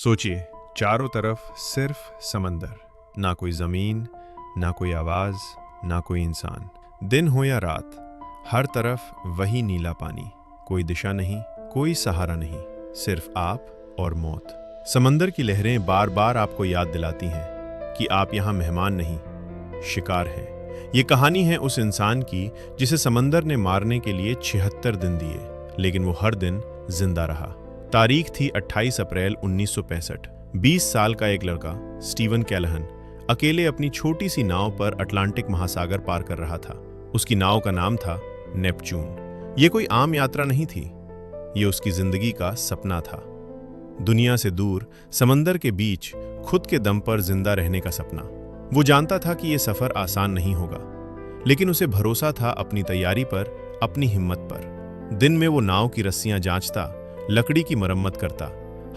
सोचिए, चारों तरफ सिर्फ समंदर, ना कोई जमीन, ना कोई आवाज, ना कोई इंसान। दिन हो या रात, हर तरफ वही नीला पानी, कोई दिशा नहीं, कोई सहारा नहीं, सिर्फ आप और मौत। समंदर की लहरें बार बार आपको याद दिलाती हैं कि आप यहाँ मेहमान नहीं, शिकार हैं। ये कहानी है उस इंसान की जिसे समंदर ने मारने के लिए 76 दिन दिए, लेकिन वो हर दिन जिंदा रहा। तारीख थी 28 अप्रैल 1965। 20 साल का एक लड़का स्टीवन कैलाहन अकेले अपनी छोटी सी नाव पर अटलांटिक महासागर पार कर रहा था। उसकी नाव का नाम था नेपच्यून। ये कोई आम यात्रा नहीं थी, ये उसकी जिंदगी का सपना था। दुनिया से दूर, समंदर के बीच, खुद के दम पर जिंदा रहने का सपना। वो जानता था कि यह सफर आसान नहीं होगा, लेकिन उसे भरोसा था अपनी तैयारी पर, अपनी हिम्मत पर। दिन में वो नाव की रस्सियां जांचता, लकड़ी की मरम्मत करता,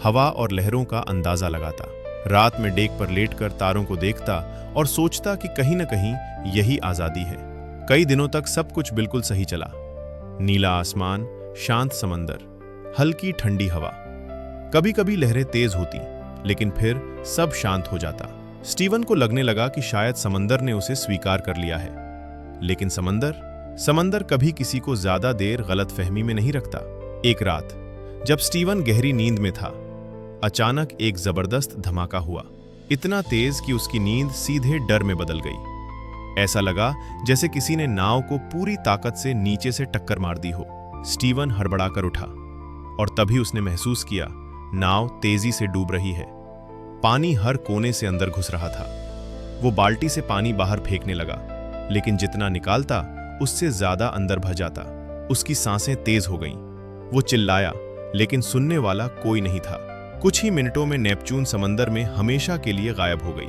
हवा और लहरों का अंदाजा लगाता। रात में डेक पर लेटकर तारों को देखता और सोचता कि कहीं न कहीं यही आजादी है। कई दिनों तक सब कुछ बिल्कुल सही चला। नीला आसमान, शांत समंदर, हल्की ठंडी हवा। कभी कभी लहरें तेज होती, लेकिन फिर सब शांत हो जाता। स्टीवन को लगने लगा कि शायद समंदर ने उसे स्वीकार कर लिया है। लेकिन समंदर कभी किसी को ज्यादा देर गलतफहमी में नहीं रखता। एक रात जब स्टीवन गहरी नींद में था, अचानक एक जबरदस्त धमाका हुआ। इतना तेज कि उसकी नींद सीधे डर में बदल गई। ऐसा लगा जैसे किसी ने नाव को पूरी ताकत से नीचे से टक्कर मार दी हो। स्टीवन हड़बड़ाकर उठा और तभी उसने महसूस किया नाव तेजी से डूब रही है। पानी हर कोने से अंदर घुस रहा था। वो बाल्टी से पानी बाहर फेंकने लगा, लेकिन जितना निकालता उससे ज्यादा अंदर भर जाता। उसकी सांसें तेज हो गईं। वो चिल्लाया, लेकिन सुनने वाला कोई नहीं था। कुछ ही मिनटों में नेपच्यून समंदर में हमेशा के लिए गायब हो गई।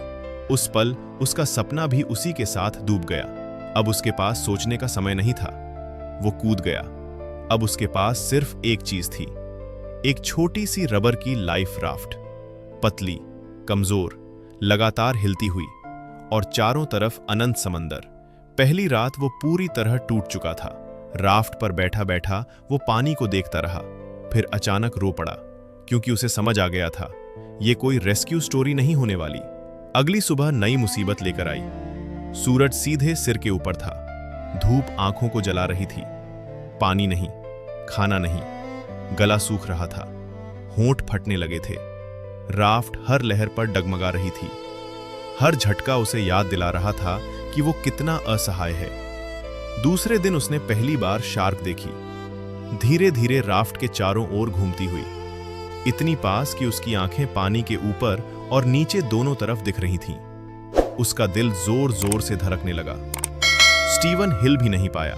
उस पल उसका सपना भी उसी के साथ डूब गया। अब उसके पास सोचने का समय नहीं था। वो कूद गया। अब उसके पास सिर्फ एक चीज थी, एक छोटी सी रबर की लाइफ राफ्ट, पतली, कमजोर, लगातार हिलती हुई, और चारों तरफ अनंत समंदर। पहली रात वो पूरी तरह टूट चुका था। राफ्ट पर बैठा बैठा वो पानी को देखता रहा, फिर अचानक रो पड़ा, क्योंकि उसे समझ आ गया था ये कोई रेस्क्यू स्टोरी नहीं होने वाली। अगली सुबह नई मुसीबत लेकर आई। सूरज सीधे सिर के ऊपर था। धूप आंखों को जला रही थी। पानी नहीं, खाना नहीं, गला सूख रहा था, होंठ फटने लगे थे। राफ्ट हर लहर पर डगमगा रही थी। हर झटका उसे याद दिला रहा था कि वो कितना असहाय है। दूसरे दिन उसने पहली बार शार्क देखी, धीरे धीरे राफ्ट के चारों ओर घूमती हुई, इतनी पास कि उसकी आंखें पानी के ऊपर और नीचे दोनों तरफ दिख रही थीं। उसका दिल जोर जोर से धड़कने लगा। स्टीवन हिल भी नहीं पाया,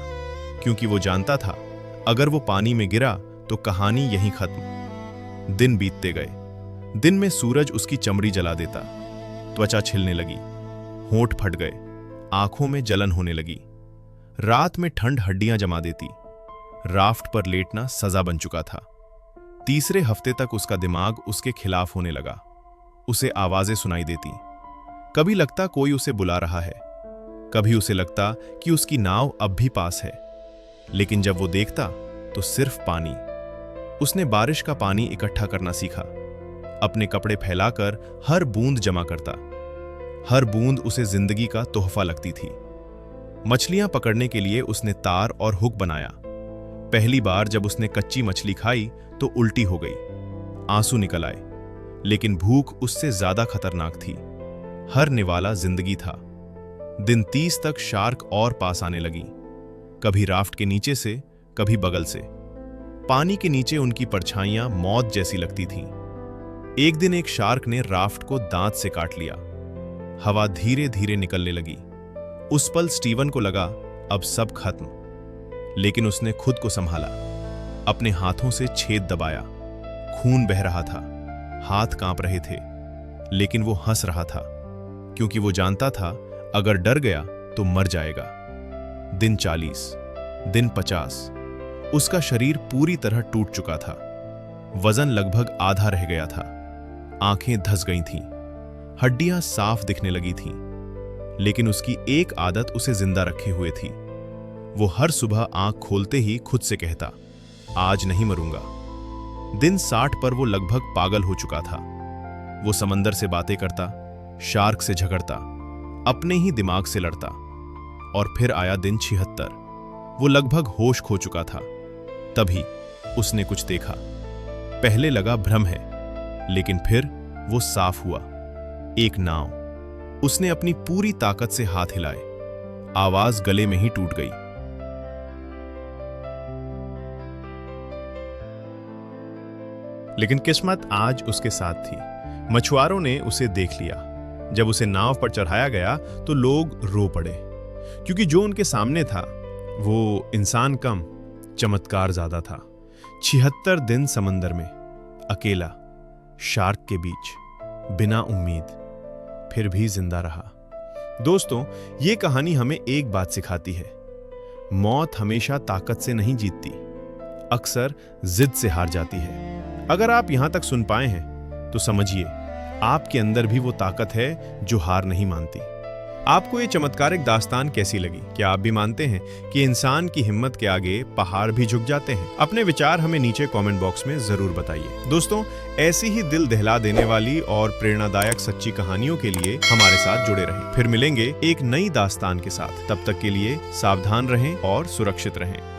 क्योंकि वो जानता था अगर वो पानी में गिरा तो कहानी यहीं खत्म। दिन बीतते गए। दिन में सूरज उसकी चमड़ी जला देता, त्वचा छिलने लगी, होंठ फट गए, आंखों में जलन होने लगी। रात में ठंड हड्डियां जमा देती। राफ्ट पर लेटना सजा बन चुका था। तीसरे हफ्ते तक उसका दिमाग उसके खिलाफ होने लगा। उसे आवाजें सुनाई देती। कभी लगता कोई उसे बुला रहा है, कभी उसे लगता कि उसकी नाव अब भी पास है। लेकिन जब वो देखता तो सिर्फ पानी। उसने बारिश का पानी इकट्ठा करना सीखा, अपने कपड़े फैलाकर हर बूंद जमा करता। हर बूंद उसे जिंदगी का तोहफा लगती थी। मछलियां पकड़ने के लिए उसने तार और हुक बनाया। पहली बार जब उसने कच्ची मछली खाई तो उल्टी हो गई, आंसू निकल आए, लेकिन भूख उससे ज्यादा खतरनाक थी। हर निवाला जिंदगी था। दिन 30 तक शार्क और पास आने लगी, कभी राफ्ट के नीचे से, कभी बगल से। पानी के नीचे उनकी परछाइयां मौत जैसी लगती थीं। एक दिन एक शार्क ने राफ्ट को दांत से काट लिया। हवा धीरे धीरे निकलने लगी। उस पल स्टीवन को लगा अब सब खत्म, लेकिन उसने खुद को संभाला। अपने हाथों से छेद दबाया। खून बह रहा था, हाथ कांप रहे थे, लेकिन वो हंस रहा था, क्योंकि वो जानता था अगर डर गया तो मर जाएगा। दिन 40, दिन 50। उसका शरीर पूरी तरह टूट चुका था। वजन लगभग आधा रह गया था। आंखें धंस गई थीं, हड्डियां साफ दिखने लगी थीं, लेकिन उसकी एक आदत उसे जिंदा रखे हुए थी। वो हर सुबह आंख खोलते ही खुद से कहता, आज नहीं मरूंगा। दिन 60 पर वो लगभग पागल हो चुका था। वो समंदर से बातें करता, शार्क से झगड़ता, अपने ही दिमाग से लड़ता। और फिर आया दिन 76। वो लगभग होश खो चुका था। तभी उसने कुछ देखा। पहले लगा भ्रम है, लेकिन फिर वो साफ हुआ। एक नाव। उसने अपनी पूरी ताकत से हाथ हिलाए। आवाज गले में ही टूट गई। लेकिन किस्मत आज उसके साथ थी। मछुआरों ने उसे देख लिया। जब उसे नाव पर चढ़ाया गया तो लोग रो पड़े, क्योंकि जो उनके सामने था वो इंसान कम, चमत्कार ज्यादा था। 76 दिन समंदर में, अकेला, शार्क के बीच, बिना उम्मीद, फिर भी जिंदा रहा। दोस्तों, ये कहानी हमें एक बात सिखाती है। मौत हमेशा ताकत से नहीं जीतती, अक्सर जिद से हार जाती है। अगर आप यहां तक सुन पाए हैं तो समझिए, आपके अंदर भी वो ताकत है जो हार नहीं मानती। आपको ये चमत्कारिक दास्तान कैसी लगी? क्या आप भी मानते हैं कि इंसान की हिम्मत के आगे पहाड़ भी झुक जाते हैं? अपने विचार हमें नीचे कमेंट बॉक्स में जरूर बताइए। दोस्तों, ऐसी ही दिल दहला देने वाली और प्रेरणादायक सच्ची कहानियों के लिए हमारे साथ जुड़े रहें। फिर मिलेंगे एक नई दास्तान के साथ। तब तक के लिए सावधान रहें और सुरक्षित रहें।